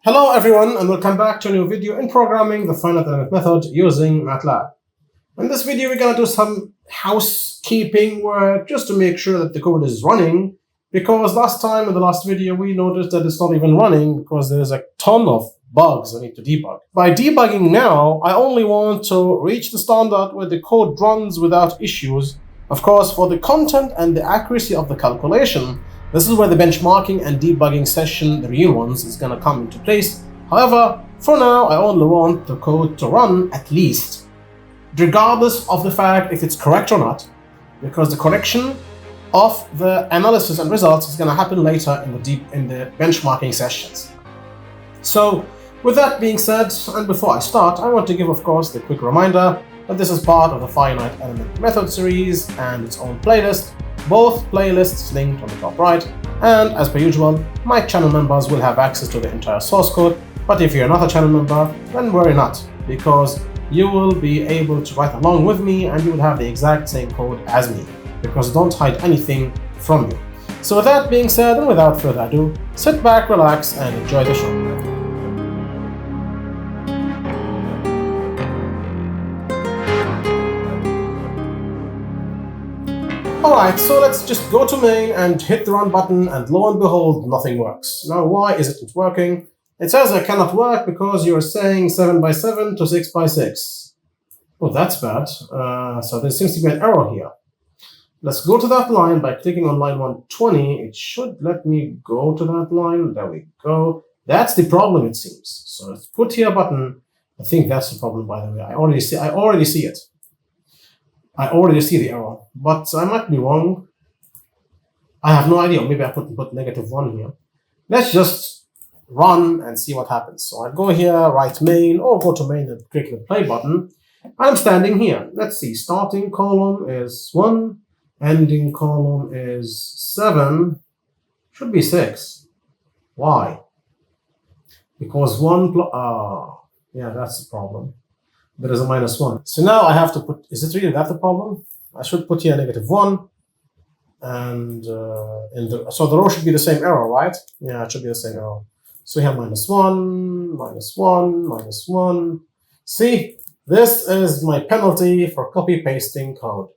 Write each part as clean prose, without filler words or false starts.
Hello everyone, and welcome back to a new video in programming the Finite Element Method using MATLAB. In this video, we're going to do some housekeeping work just to make sure that the code is running, because last time in the last video, we noticed that it's not even running because there's a ton of bugs I need to debug. By debugging now, I only want to reach the standard where the code runs without issues. Of course, for the content and the accuracy of the calculation, this is where the benchmarking and debugging session, the real ones, is going to come into place. However, for now, I only want the code to run at least, regardless of the fact if it's correct or not, because the correction of the analysis and results is going to happen later in the benchmarking sessions. So, with that being said, and before I start, I want to give, of course, the quick reminder that this is part of the Finite Element Method series and its own playlist. Both playlists linked on the top right, and as per usual, my channel members will have access to the entire source code, but if you're not a channel member, then worry not, because you will be able to write along with me and you will have the exact same code as me, because I don't hide anything from you. So with that being said, and without further ado, sit back, relax, and enjoy the show. Alright, so let's just go to main and hit the run button, and lo and behold, nothing works. Now, why isn't it working? It says it cannot work because you're saying 7x7 to 6x6. Oh, that's bad. So there seems to be an error here. Let's go to that line by clicking on line 120. It should let me go to that line. There we go. That's the problem, it seems. So let's put here a button. I think that's the problem, by the way. I already see it. I already see the error, but I might be wrong. I have no idea. Maybe I put -1 here. Let's just run and see what happens. So I go here, write main, or go to main and click the play button. I'm standing here. Let's see. Starting column is 1. Ending column is 7. Should be 6. Why? Because 1 plus... yeah, that's the problem. There is a -1. So now I have to put, is it really that the problem? I should put here -1. And so the row should be the same error, right? Yeah, it should be the same error. So here -1, -1, -1. See, this is my penalty for copy-pasting code.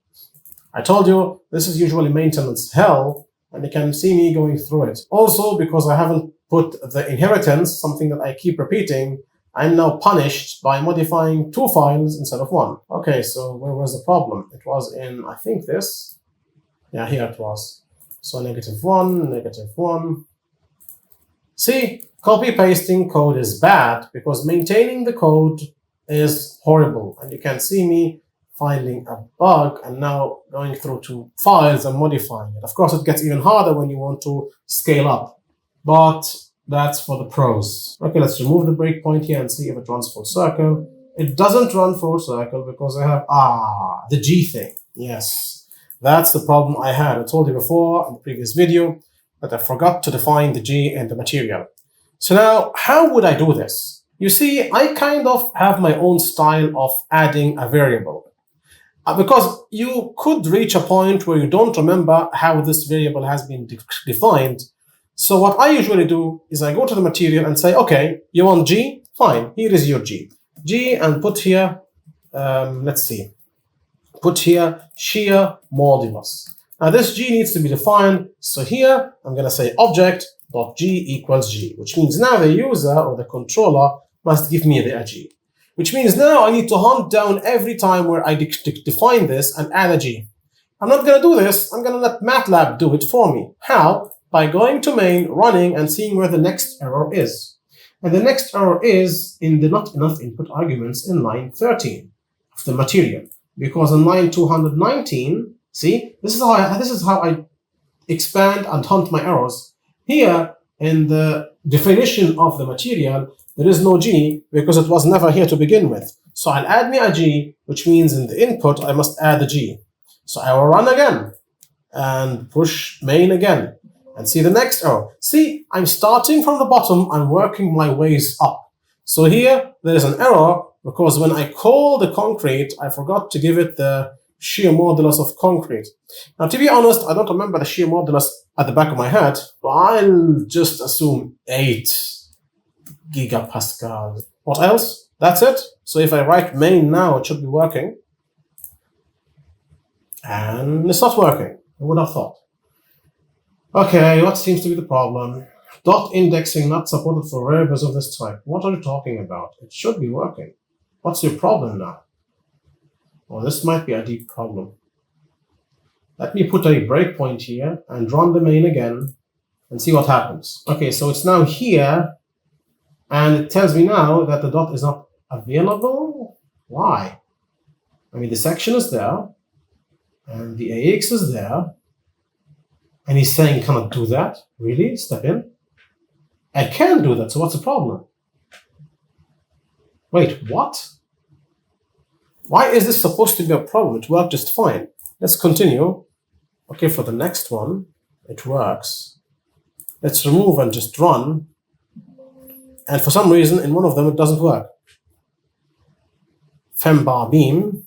I told you, this is usually maintenance hell, and you can see me going through it. Also, because I haven't put the inheritance, something that I keep repeating, I'm now punished by modifying 2 files instead of 1. Okay, so where was the problem? It was in, I think, this. Yeah, here it was. So -1, -1. See, copy-pasting code is bad because maintaining the code is horrible. And you can see me finding a bug and now going through 2 files and modifying it. Of course, it gets even harder when you want to scale up. But that's for the pros. Okay, let's remove the breakpoint here and see if it runs full circle. It doesn't run full circle because I have, the G thing. Yes, that's the problem I had. I told you before in the previous video that I forgot to define the G in the material. So now, how would I do this? You see, I kind of have my own style of adding a variable. Because you could reach a point where you don't remember how this variable has been defined. So what I usually do is I go to the material and say, okay, you want G? Fine, here is your G. G, and put here, let's see, put here shear modulus. Now this G needs to be defined. So here I'm going to say object.G equals G, which means now the user or the controller must give me the G. Which means now I need to hunt down every time where I define this and add a G. I'm not going to do this. I'm going to let MATLAB do it for me. How? By going to main, running, and seeing where the next error is. And the next error is in the not enough input arguments in line 13 of the material. Because in line 219, see, this is how I expand and hunt my errors. Here, in the definition of the material, there is no G because it was never here to begin with. So I'll add me a G, which means in the input, I must add a G. So I will run again and push main again. And see the next error. See, I'm starting from the bottom and working my ways up. So here, there is an error because when I call the concrete, I forgot to give it the shear modulus of concrete. Now, to be honest, I don't remember the shear modulus at the back of my head, but I'll just assume 8. gigapascal. What else? That's it. So if I write main now, it should be working. And it's not working. I would have thought. Okay, what seems to be the problem? Dot indexing not supported for variables of this type. What are you talking about? It should be working. What's your problem now? Well, this might be a deep problem. Let me put a breakpoint here and run the main again and see what happens. Okay, so it's now here, and it tells me now that the dot is not available. Why? I mean, the section is there, and the AX is there, and he's saying, cannot do that? Really? Step in? I can do that, so what's the problem? Wait, what? Why is this supposed to be a problem? It worked just fine. Let's continue. Okay, for the next one, it works. Let's remove and just run. And for some reason, in one of them, it doesn't work. Fembar beam.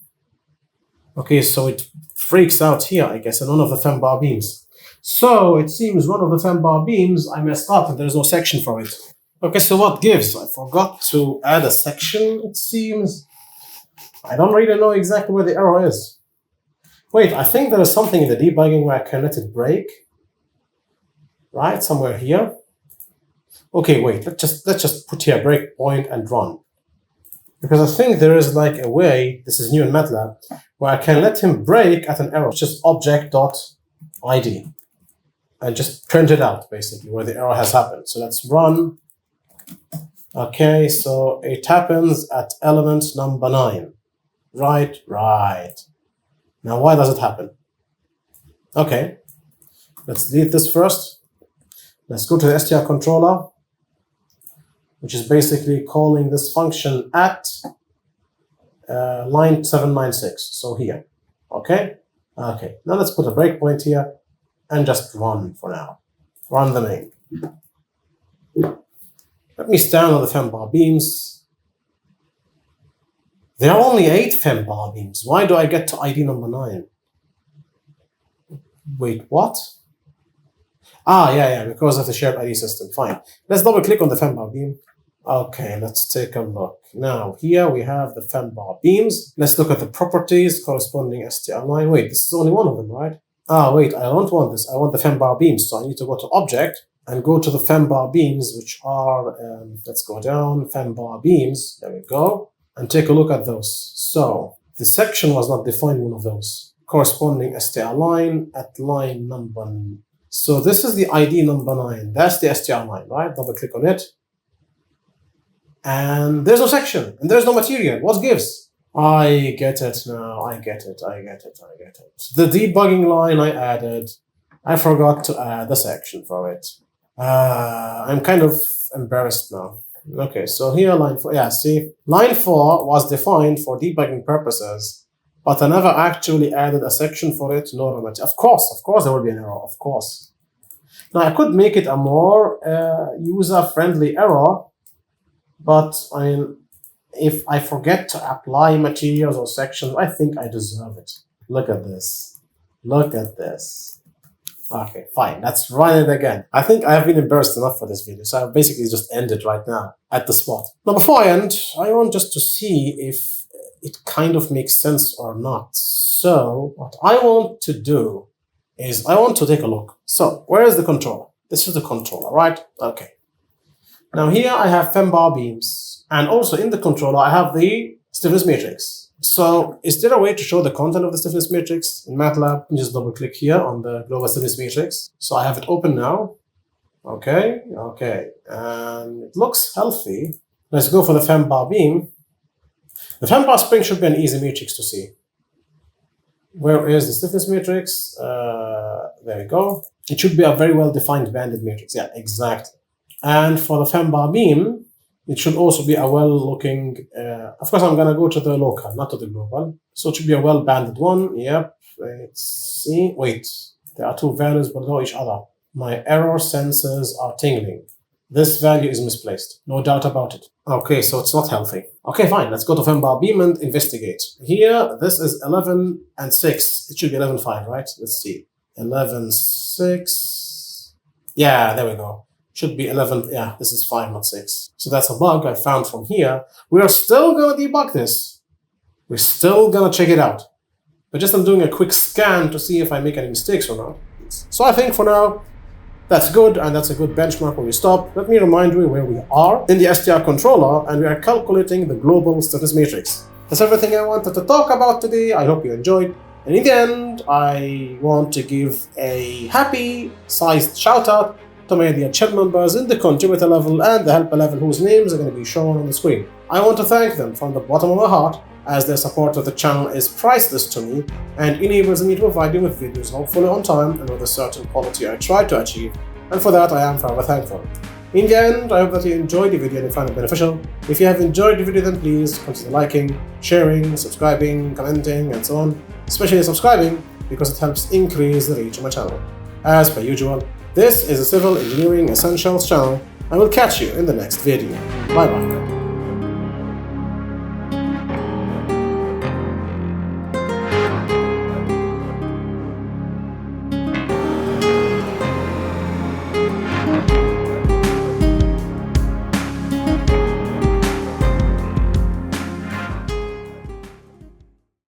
Okay, so it freaks out here, I guess, in one of the fembar beams. So it seems one of the fembar beams I messed up and there's no section for it. Okay, so what gives? I forgot to add a section, it seems. I don't really know exactly where the error is. Wait, I think there is something in the debugging where I can let it break. Right, somewhere here. Okay, wait, let's just put here a breakpoint and run. Because I think there is like a way, this is new in MATLAB, where I can let him break at an error, just object.id. And just print it out, basically, where the error has happened. So let's run. Okay, so it happens at element number 9. Right. Now, why does it happen? Okay, let's delete this first. Let's go to the str controller, which is basically calling this function at line 796. So here. Okay. Now let's put a breakpoint here and just run for now. Run the main. Let me stand on the fembar beams. There are only 8 fembar beams. Why do I get to ID number 9? Wait, what? Yeah, because of the shared ID system. Fine. Let's double click on the fembar beam. Okay, let's take a look. Now, here we have the fembar beams. Let's look at the properties corresponding str line. Wait, this is only one of them, right? Wait, I don't want this. I want the fembar beams. So I need to go to Object and go to the fembar beams, which are, let's go down, fembar beams. There we go. And take a look at those. So the section was not defined in one of those. Corresponding str line at line number. So this is the ID number 9. That's the str line, right? Double click on it. And there's no section, and there's no material. What gives? I get it now. I get it. The debugging line I added, I forgot to add the section for it. I'm kind of embarrassed now. Okay, so here line 4. Yeah, see, line 4 was defined for debugging purposes, but I never actually added a section for it, nor a material. Of course, there will be an error. Of course. Now I could make it a more user-friendly error. But I mean, if I forget to apply materials or sections, I think I deserve it. Look at this. Okay, fine. Let's run it again. I think I have been embarrassed enough for this video, so I'll basically just end it right now at the spot. Now, before I end, I want just to see if it kind of makes sense or not. So what I want to do is I want to take a look. So where is the controller? This is the controller, right? Okay. Now here I have fembar beams, and also in the controller I have the stiffness matrix. So is there a way to show the content of the stiffness matrix in MATLAB? Just double click here on the global stiffness matrix. So I have it open now. Okay, and it looks healthy. Let's go for the fembar beam. The fembar spring should be an easy matrix to see. Where is the stiffness matrix? There we go. It should be a very well-defined banded matrix. Yeah, exactly. And for the fembar beam, it should also be a well-looking, of course, I'm going to go to the local, not to the global. So it should be a well-banded one. Yep. Let's see. Wait, there are 2 values below each other. My error sensors are tingling. This value is misplaced. No doubt about it. Okay, so it's not healthy. Okay, fine. Let's go to fembar beam and investigate. Here, this is 11 and 6. It should be 11.5, right? Let's see. 11.6. Yeah, there we go. Should be 11. Yeah, this is 5, not 6. So that's a bug I found from here. We are still going to debug this. We're still going to check it out. But just I'm doing a quick scan to see if I make any mistakes or not. So I think for now, that's good, and that's a good benchmark where we stop. Let me remind you where we are in the STR controller, and we are calculating the global status matrix. That's everything I wanted to talk about today. I hope you enjoyed. And in the end, I want to give a happy-sized shout-out to my channel members in the contributor level and the helper level whose names are going to be shown on the screen. I want to thank them from the bottom of my heart, as their support of the channel is priceless to me and enables me to provide you with videos hopefully on time and with a certain quality I try to achieve, and for that I am forever thankful. In the end, I hope that you enjoyed the video and you found it beneficial. If you have enjoyed the video, then please consider liking, sharing, subscribing, commenting, and so on, especially subscribing because it helps increase the reach of my channel. As per usual, this is a Civil Engineering Essentials channel, and we'll catch you in the next video. Bye bye.